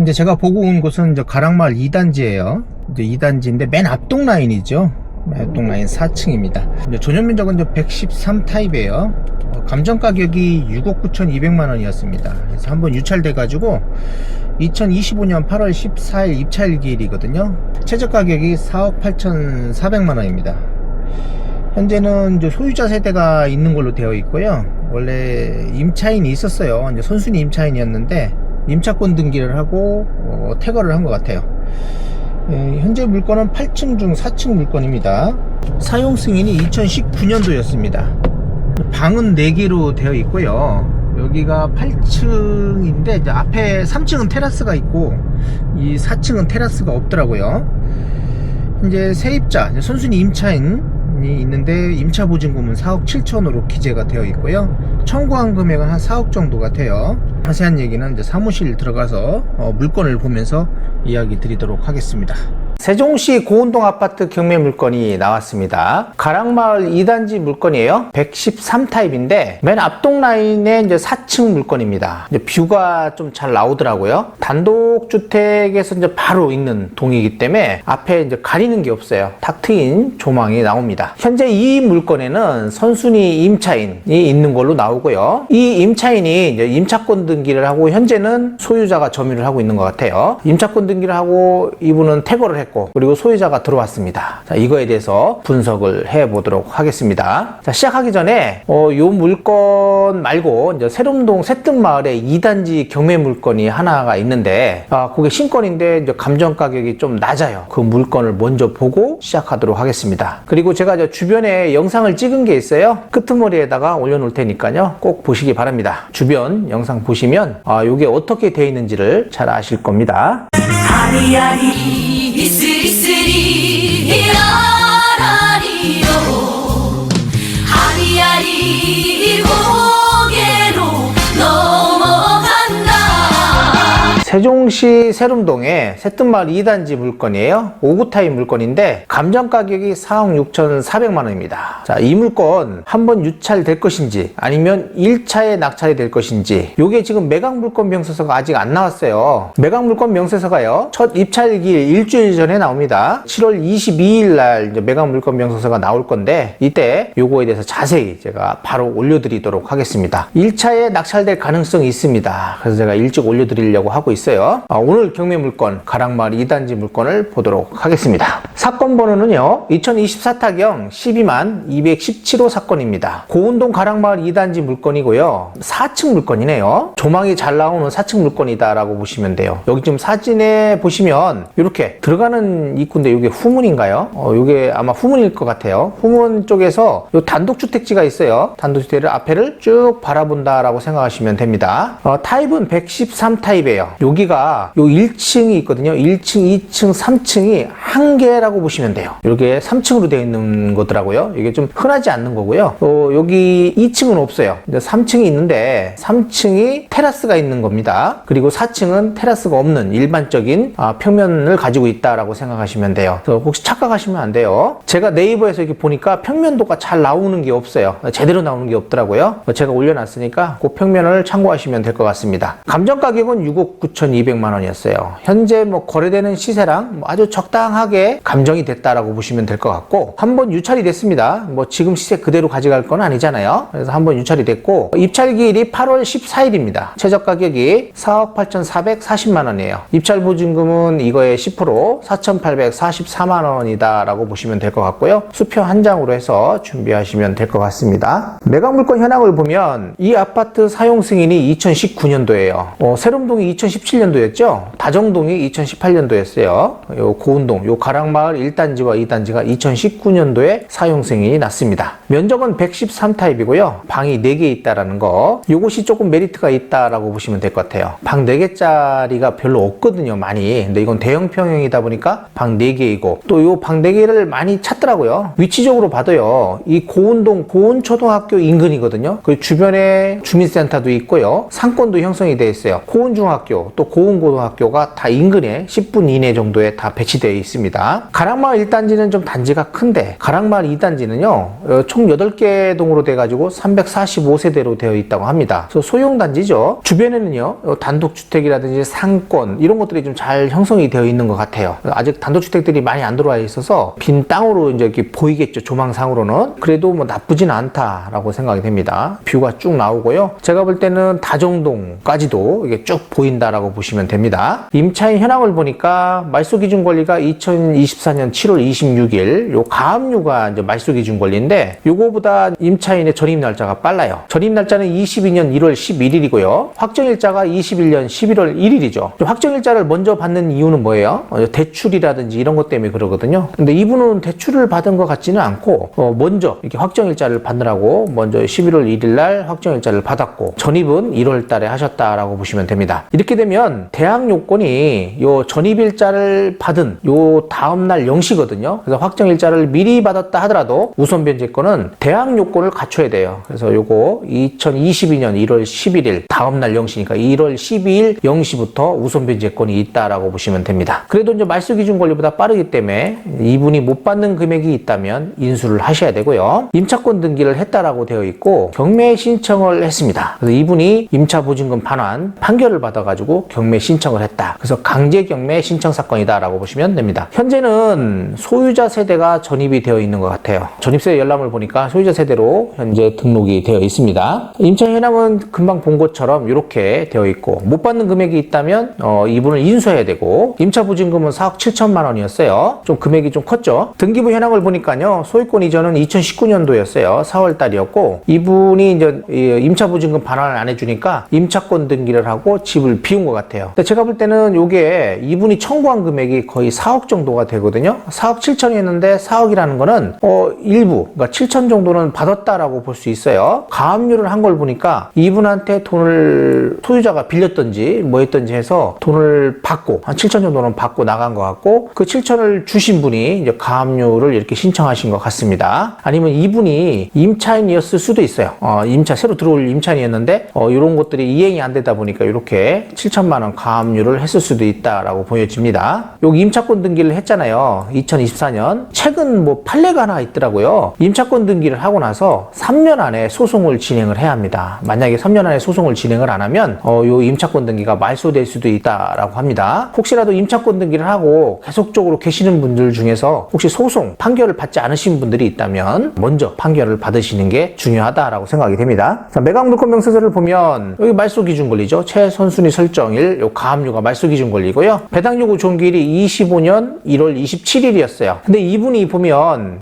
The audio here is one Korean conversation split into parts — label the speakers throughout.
Speaker 1: 이제 제가 보고 온 곳은 이제 가락마을 2단지예요. 이제 2단지인데 맨 앞동 라인이죠. 맨 앞동 라인 4층입니다. 이제 전용 면적은 113 타입이에요. 감정 가격이 6억 9,200만 원이었습니다. 그래서 한번 유찰돼 가지고 2025년 8월 14일 입찰일이거든요. 최저 가격이 4억 8,400만 원입니다. 현재는 이제 소유자 세대가 있는 걸로 되어 있고요. 원래 임차인이 있었어요. 이제 선순위 임차인이었는데 임차권 등기를 하고 퇴거를 한 것 같아요. 현재 물건은 8층 중 4층 물건입니다. 사용 승인이 2019년도였습니다. 방은 4개로 되어 있고요. 여기가 8층인데 이제 앞에 3층은 테라스가 있고 이 4층은 테라스가 없더라고요. 이제 세입자, 선순위 임차인이 있는데 임차 보증금은 4억 7천으로 기재가 되어 있고요. 청구한 금액은 한 4억 정도 같아요. 자세한 얘기는 이제 사무실 들어가서 물건을 보면서 이야기 드리도록 하겠습니다. 세종시 고운동 아파트 경매 물건이 나왔습니다. 가락마을 2단지 물건이에요. 113 타입인데 맨 앞동 라인에 이제 4층 물건입니다. 이제 뷰가 좀 잘 나오더라고요. 단독주택에서 이제 바로 있는 동이기 때문에 앞에 이제 가리는 게 없어요. 탁 트인 조망이 나옵니다. 현재 이 물건에는 선순위 임차인이 있는 걸로 나오고요. 이 임차인이 이제 임차권 등기를 하고 현재는 소유자가 점유를 하고 있는 것 같아요. 임차권 등기를 하고 이분은 퇴거를 했고 그리고 소유자가 들어왔습니다. 자, 이거에 대해서 분석을 해 보도록 하겠습니다. 자, 시작하기 전에 요 물건 말고 이제 세롬동 새뜸마을에 2단지 경매 물건이 하나가 있는데 그게 신건인데 이제 감정 가격이 좀 낮아요. 그 물건을 먼저 보고 시작하도록 하겠습니다. 그리고 제가 이제 주변에 영상을 찍은 게 있어요. 끄트머리에다가 올려놓을 테니까요. 꼭 보시기 바랍니다. 주변 영상 보시면 이게 어떻게 되어 있는지를 잘 아실 겁니다.
Speaker 2: 아리아리 이스리스리 라라리요 아리아리 고개로 넘어간다.
Speaker 1: 세종시 세롬동에 새뜸마을 2단지 물건이에요. 5구 타입 물건인데 감정 가격이 4억 6,400만 원입니다. 자, 이 물건 한번 유찰될 것인지 아니면 1차에 낙찰이 될 것인지 요게 지금 매각 물건 명세서가 아직 안 나왔어요. 매각 물건 명세서가요. 첫 입찰일 일주일 전에 나옵니다. 7월 22일 날 이제 매각 물건 명세서가 나올 건데 이때 요거에 대해서 자세히 제가 바로 올려드리도록 하겠습니다. 1차에 낙찰될 가능성이 있습니다. 그래서 제가 일찍 올려드리려고 하고 있어요. 오늘 경매 물건 가락마을 2단지 물건을 보도록 하겠습니다. 사건 번호는요 2024타경 12만 217호 사건입니다. 고운동 가락마을 2단지 물건이고요. 4층 물건이네요. 조망이 잘 나오는 4층 물건이다 라고 보시면 돼요. 여기 지금 사진에 보시면 이렇게 들어가는 입구인데 이게 후문인가요? 이게 아마 후문일 것 같아요. 후문 쪽에서 요 단독주택지가 있어요. 단독주택을 앞에를 쭉 바라본다 라고 생각하시면 됩니다. 타입은 113 타입이에요. 여기가 요 1층이 있거든요. 1층, 2층, 3층이 한 개라고 보시면 돼요. 이렇게 3층으로 되어 있는 거더라고요. 이게 좀 흔하지 않는 거고요. 여기 2층은 없어요. 3층이 있는데 3층이 테라스가 있는 겁니다. 그리고 4층은 테라스가 없는 일반적인 평면을 가지고 있다라고 생각하시면 돼요. 그래서 혹시 착각하시면 안 돼요. 제가 네이버에서 이렇게 보니까 평면도가 잘 나오는 게 없어요. 제대로 나오는 게 없더라고요. 제가 올려놨으니까 그 평면을 참고하시면 될 것 같습니다. 감정 가격은 6억 9,200만 원이었어요. 현재 뭐 거래되는 시세랑 아주 적당하게 감정이 됐다라고 보시면 될 것 같고 한번 유찰이 됐습니다. 뭐 지금 시세 그대로 가져갈 건 아니잖아요. 그래서 한번 유찰이 됐고 입찰기일이 8월 14일입니다. 최저 가격이 4억 8,440만 원이에요. 입찰 보증금은 이거의 10% 4,844만 원이다 라고 보시면 될 것 같고요. 수표 한 장으로 해서 준비하시면 될 것 같습니다. 매각 물건 현황을 보면 이 아파트 사용 승인이 2019년도예요. 세롬동이 2017년도였죠. 다정동이 2018년도였어요. 요 고운동, 요 가락마을 1단지와 2단지가 2019년도에 사용 승인이 났습니다. 면적은 113 타입이고요. 방이 4개 있다라는 거. 요것이 조금 메리트가 있다라고 보시면 될 것 같아요. 방 4개짜리가 별로 없거든요, 많이. 근데 이건 대형 평형이다 보니까 방 4개이고 또 요 방 4개를 많이 찾더라고요. 위치적으로 봐도요. 이 고운동 고운초등학교 인근이거든요. 그 주변에 주민센터도 있고요. 상권도 형성이 되어 있어요. 고운중학교 또 고운고등학교가 다 인근에 10분 이내 정도에 다 배치되어 있습니다. 있습니다. 가락마을 1단지는 좀 단지가 큰데 가락마을 2단지는요 총 8개 동으로 돼가지고 345세대로 되어 있다고 합니다. 그래서 소형단지죠. 주변에는요 단독주택이라든지 상권 이런 것들이 좀 잘 형성이 되어 있는 것 같아요. 아직 단독주택들이 많이 안 들어와 있어서 빈 땅으로 이제 이렇게 보이겠죠. 조망상으로는. 그래도 뭐 나쁘진 않다라고 생각이 됩니다. 뷰가 쭉 나오고요. 제가 볼 때는 다정동까지도 이게 쭉 보인다라고 보시면 됩니다. 임차인 현황을 보니까 말소기준 권리가 2024년 7월 26일 요 가압류가 이제 말소기준 권리인데 요거보다 임차인의 전입 날짜가 빨라요. 전입 날짜는 22년 1월 11일이고요. 확정일자가 21년 11월 1일이죠. 확정일자를 먼저 받는 이유는 뭐예요? 대출이라든지 이런 것 때문에 그러거든요. 근데 이분은 대출을 받은 것 같지는 않고 먼저 이렇게 확정일자를 받느라고 먼저 11월 1일 날 확정일자를 받았고 전입은 1월 달에 하셨다라고 보시면 됩니다. 이렇게 되면 대항 요건이 요 전입일자를 받은 요 다음날 0시거든요. 그래서 확정일자를 미리 받았다 하더라도 우선 변제권은 대항 요건을 갖춰야 돼요. 그래서 요거 2022년 1월 11일 다음날 0시니까 1월 12일 0시부터 우선 변제권이 있다라고 보시면 됩니다. 그래도 이제 말소기준 권리보다 빠르기 때문에 이분이 못 받는 금액이 있다면 인수를 하셔야 되고요. 임차권 등기를 했다라고 되어 있고 경매 신청을 했습니다. 그래서 이분이 임차보증금 반환 판결을 받아가지고 경매 신청을 했다. 그래서 강제 경매 신청 사건이다라고 보시면 됩니다. 현재는 소유자 세대가 전입이 되어 있는 것 같아요. 전입세 열람을 보니까 소유자 세대로 현재 등록이 되어 있습니다. 임차 현황은 금방 본 것처럼 이렇게 되어 있고 못 받는 금액이 있다면 이분을 인수해야 되고 임차보증금은 4억 7천만 원이었어요. 좀 금액이 좀 컸죠. 등기부 현황을 보니까요. 소유권 이전은 2019년도였어요. 4월 달이었고 이분이 이제 임차보증금 반환을 안 해주니까 임차권 등기를 하고 집을 비운 것 같아요. 근데 제가 볼 때는 이게 이분이 청구한 금액이 거의 4억 정도가 되거든요. 4억 7천이 했는데 4억이라는 거는 일부 그러니까 7천 정도는 받았다라고 볼 수 있어요. 가압류를 한 걸 보니까 이분한테 돈을 소유자가 빌렸던지 뭐 했던지 해서 돈을 받고 한 7천 정도는 받고 나간 것 같고 그 7천을 주신 분이 이제 가압류를 이렇게 신청하신 것 같습니다. 아니면 이분이 임차인이었을 수도 있어요. 새로 들어올 임차인이었는데 이런 것들이 이행이 안 되다 보니까 이렇게 7천만 원 가압류를 했을 수도 있다라고 보여집니다. 여기 임차권 등기를 했잖아요. 2024년 최근 뭐 판례가 하나 있더라고요. 임차권 등기를 하고 나서 3년 안에 소송을 진행을 해야 합니다. 만약에 3년 안에 소송을 진행을 안 하면 요 임차권 등기가 말소될 수도 있다라고 합니다. 혹시라도 임차권 등기를 하고 계속적으로 계시는 분들 중에서 혹시 소송 판결을 받지 않으신 분들이 있다면 먼저 판결을 받으시는 게 중요하다라고 생각이 됩니다. 자, 매각 물권 명세서를 보면 여기 말소 기준 권리죠. 최선순위 설정일 요 가압류가 말소 기준 권리고요. 배당 요구 종기일이 25년 1월 27일이었어요. 근데 이분이 보면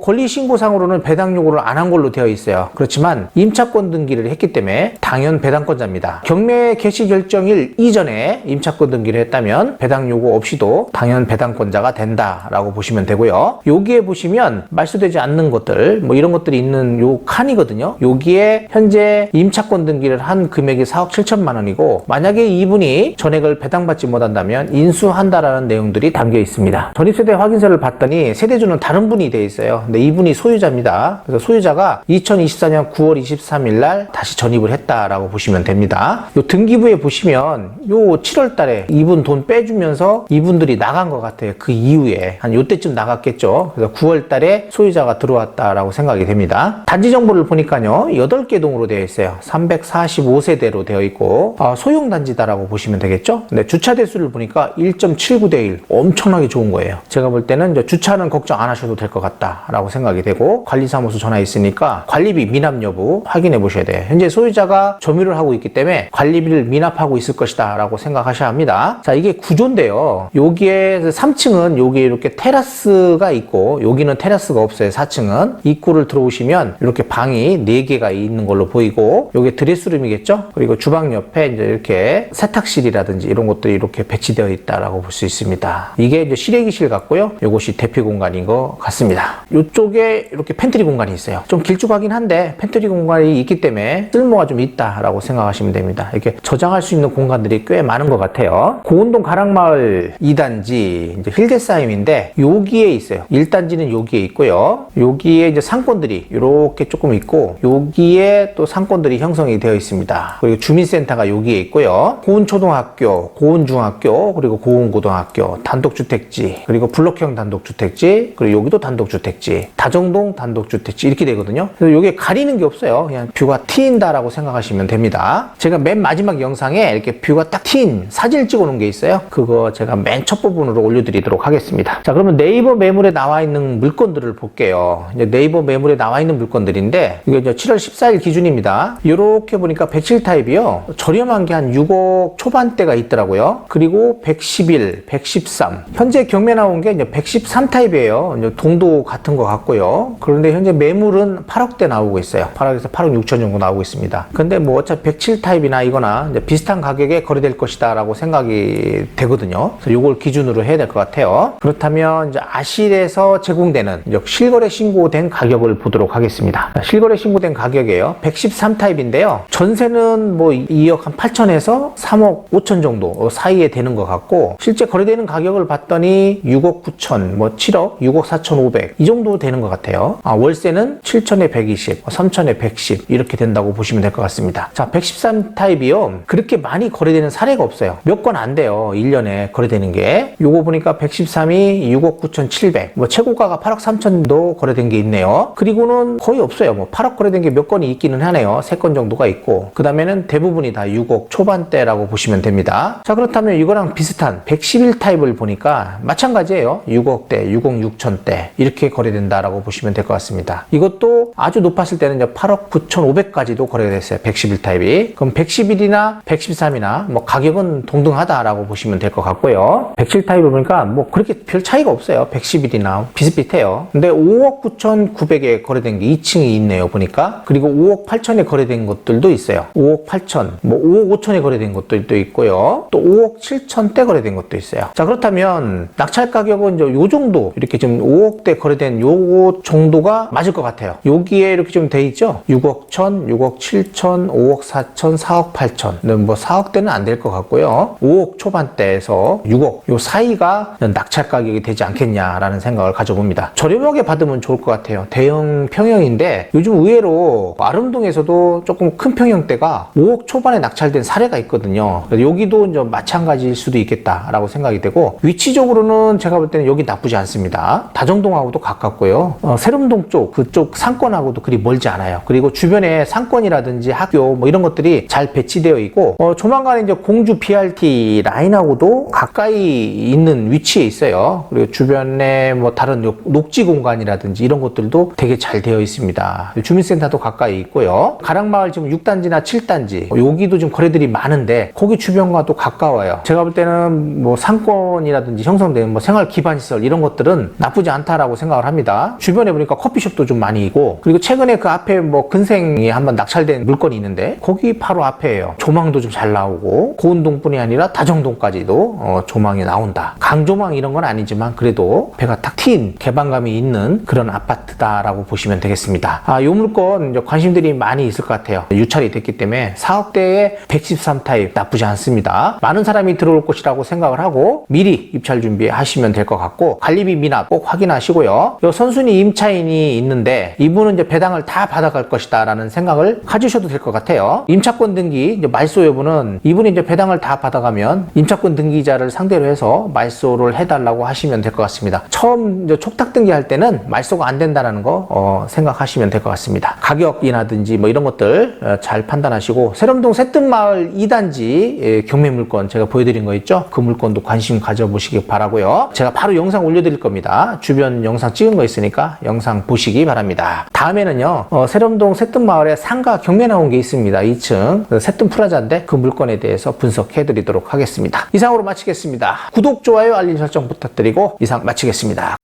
Speaker 1: 권리 신고상으로는 배당 요구를 안 한 걸로 되어 있어요. 그렇지만 임차권 등기를 했기 때문에 당연 배당권자입니다. 경매 개시 결정일 이전에 임차권 등기를 했다면 배당 요구 없이도 당연 배당권자가 된다라고 보시면 되고요. 여기에 보시면 말소되지 않는 것들 뭐 이런 것들이 있는 요 칸이거든요. 여기에 현재 임차권 등기를 한 금액이 4억 7천만 원이고 만약에 이분이 전액을 배당받지 못한다면 인수한다라는 내용들이 담겨 있습니다. 전입세대 확인서를 봤더니 세대주는 다른 분이 돼 있어요. 근데 이분이 소유자입니다. 그래서 소유자가 2024년 9월 23일 날 다시 전입을 했다라고 보시면 됩니다. 요 등기부에 보시면 요 7월 달에 이분 돈 빼주면서 이분들이 나간 것 같아요. 그 이후에 한 요때쯤 나갔겠죠. 그래서 9월 달에 소유자가 들어왔다라고 생각이 됩니다. 단지 정보를 보니까요 8개 동으로 되어 있어요. 345세대로 되어 있고 소형 단지다라고 보시면 되겠죠. 근데 주차 대수를 보니까 1.79대 1 엄청나게 좋은 거예요. 제가 볼 때는 이제 주차는 걱정 안 하셔도 될 것 같다라고 생각이 되고 관리사무소 전화 있으니까 관리비 미납 여부 확인해 보셔야 돼요. 현재 소유자가 점유를 하고 있기 때문에 관리비를 미납하고 있을 것이다 라고 생각하셔야 합니다. 자, 이게 구조인데요. 여기에 3층은 여기에 이렇게 테라스가 있고 여기는 테라스가 없어요. 4층은 입구를 들어오시면 이렇게 방이 4개가 있는 걸로 보이고 여기 드레스룸이겠죠. 그리고 주방 옆에 이제 이렇게 세탁실이라든지 이런 것들이 이렇게 배치되어 있다라고 볼 수 있습니다. 이게 이제 실외기실 같고요. 이것이 대피 공간인 것 같습니다. 이쪽에 이렇게 팬트리 공간이 있어요. 좀 길쭉하긴 한데 팬트리 공간이 있기 때문에 쓸모가 좀 있다라고 생각하시면 됩니다. 이렇게 저장할 수 있는 공간들이 꽤 많은 것 같아요. 고운동 가락마을 2단지 이제 힐데사임인데 여기에 있어요. 1단지는 여기에 있고요. 여기에 이제 상권들이 이렇게 조금 있고 여기에 또 상권들이 형성이 되어 있습니다. 그리고 주민센터가 여기에 있고요. 고운초등학교, 고운중학교, 그리고 고운고등학교, 단독주택 단독주택지, 그리고 블록형 단독주택지, 그리고 여기도 단독주택지, 다정동 단독주택지 이렇게 되거든요. 그래서 여기에 가리는 게 없어요. 그냥 뷰가 트인다라고 생각하시면 됩니다. 제가 맨 마지막 영상에 이렇게 뷰가 딱 트인 사진을 찍어 놓은 게 있어요. 그거 제가 맨 첫 부분으로 올려드리도록 하겠습니다. 자, 그러면 네이버 매물에 나와 있는 물건들을 볼게요. 이제 네이버 매물에 나와 있는 물건들인데 이게 이제 7월 14일 기준입니다. 이렇게 보니까 107 타입이요. 저렴한 게 한 6억 초반대가 있더라고요. 그리고 111, 113. 현재 경매 나온 게 이제 113 타입이에요. 이제 동도 같은 것 같고요. 그런데 현재 매물은 8억대 나오고 있어요. 8억에서 8억 6천 정도 나오고 있습니다. 근데 뭐 어차피 107 타입이나 이거나 이제 비슷한 가격에 거래될 것이다 라고 생각이 되거든요. 그래서 이걸 기준으로 해야 될 것 같아요. 그렇다면 이제 아실에서 제공되는 이제 실거래 신고된 가격을 보도록 하겠습니다. 실거래 신고된 가격이에요. 113 타입인데요. 전세는 뭐 2억 한 8천에서 3억 5천 정도 사이에 되는 것 같고, 실제 거래되는 가격을 봤더니 6억 9천, 뭐 7억, 6억 4천 5백 이 정도 되는 것 같아요. 월세는 7천에 120, 3천에 110 이렇게 된다고 보시면 될 것 같습니다. 자, 113 타입이요. 그렇게 많이 거래되는 사례가 없어요. 몇 건 안 돼요. 1년에 거래되는 게. 요거 보니까 113이 6억 9천 7백, 뭐 최고가가 8억 3천도 거래된 게 있네요. 그리고는 거의 없어요. 뭐 8억 거래된 게 몇 건이 있기는 하네요. 3건 정도가 있고, 그 다음에는 대부분이 다 6억 초반대라고 보시면 됩니다. 자, 그렇다면 이거랑 비슷한 111 타입을 보니까 마찬가지예요. 6억대, 6억 6천대 이렇게 거래된다라고 보시면 될 것 같습니다. 이것도 아주 높았을 때는 이제 8억 9천 5백까지도 거래가 됐어요. 111 타입이. 그럼 111이나 113이나 뭐 가격은 동등하다라고 보시면 될 것 같고요. 107 타입을 보니까 뭐 그렇게 별 차이가 없어요. 111이나 비슷비슷해요. 근데 5억 9천 9백에 거래된 게 2층이 있네요. 보니까. 그리고 5억 8천에 거래된 것들도 있어요. 5억 8천, 뭐 5억 5천에 거래된 것들도 있고요. 또 5억 7천대 거래된 것도 있어요. 자, 그렇다면 낙찰 가격은 이제 요 정도, 이렇게 좀 5억대 거래된 요 정도가 맞을 것 같아요. 여기에 이렇게 좀 돼 있죠. 6억 1천, 6억 7천, 5억 4천, 4억 8천. 뭐 4억대는 안 될 것 같고요. 5억 초반대에서 6억 요 사이가 낙찰 가격이 되지 않겠냐라는 생각을 가져봅니다. 저렴하게 받으면 좋을 것 같아요. 대형 평형인데 요즘 의외로 아름동에서도 조금 큰 평형대가 5억 초반에 낙찰된 사례가 있거든요. 여기도 이제 마찬가지일 수도 있겠다라고 생각이 되고, 위치적으로는 제가 볼 때는 여기 나쁘지 않습니다. 다정동하고도 가깝고요. 세lum동 쪽, 그쪽 상권하고도 그리 멀지 않아요. 그리고 주변에 상권이라든지 학교 뭐 이런 것들이 잘 배치되어 있고, 조만간에 이제 공주 BRT 라인하고도 가까이 있는 위치에 있어요. 그리고 주변에 뭐 다른 녹지 공간이라든지 이런 것들도 되게 잘 되어 있습니다. 주민센터도 가까이 있고요. 가락마을 지금 6단지나 7단지 여기도 좀 거래들이 많은데 거기 주변과도 가까워요. 제가 볼 때는 뭐 상권이라든지 형성된 뭐 생활 기반 시설 이런 것들은 나쁘지 않다라고 생각을 합니다. 주변에 보니까 커피숍도 좀 많이 있고, 그리고 최근에 그 앞에 뭐 근생이 한번 낙찰된 물건이 있는데 거기 바로 앞에예요. 조망도 좀 잘 나오고, 고운동뿐이 아니라 다정동까지도 조망이 나온다. 강조망 이런 건 아니지만 그래도 배가 탁 트인 개방감이 있는 그런 아파트다라고 보시면 되겠습니다. 이 물건 이제 관심들이 많이 있을 것 같아요. 유찰이 됐기 때문에 4억대에 113 타입 나쁘지 않습니다. 많은 사람이 들어올 것이라고 생각을 하고 미리 입찰 준비하시면 될 것 같고, 관리비 미납 꼭 확인하시고요. 요 선순위 임차인이 있는데 이분은 이제 배당을 다 받아갈 것이다 라는 생각을 가지셔도 될 것 같아요. 임차권 등기 이제 말소 여부는 이분이 이제 배당을 다 받아가면 임차권 등기자를 상대로 해서 말소를 해달라고 하시면 될 것 같습니다. 처음 이제 촉탁 등기할 때는 말소가 안 된다는 거 생각하시면 될 것 같습니다. 가격이라든지 뭐 이런 것들 잘 판단하시고, 세lum동 새뜸마을 2단지 경매 물건 제가 보여드린 거 있죠? 그 물건도 관심 가져보시기 바라고요. 제가 바로 영상 올려드릴 겁니다. 주변 영상 찍은 거 있으니까 영상 보시기 바랍니다. 다음에는요, 세lum동 새뜸마을에 상가 경매 나온 게 있습니다. 2층 새뜸 프라자인데 그 물건에 대해서 분석해 드리도록 하겠습니다. 이상으로 마치겠습니다. 구독, 좋아요, 알림 설정 부탁드리고 이상 마치겠습니다.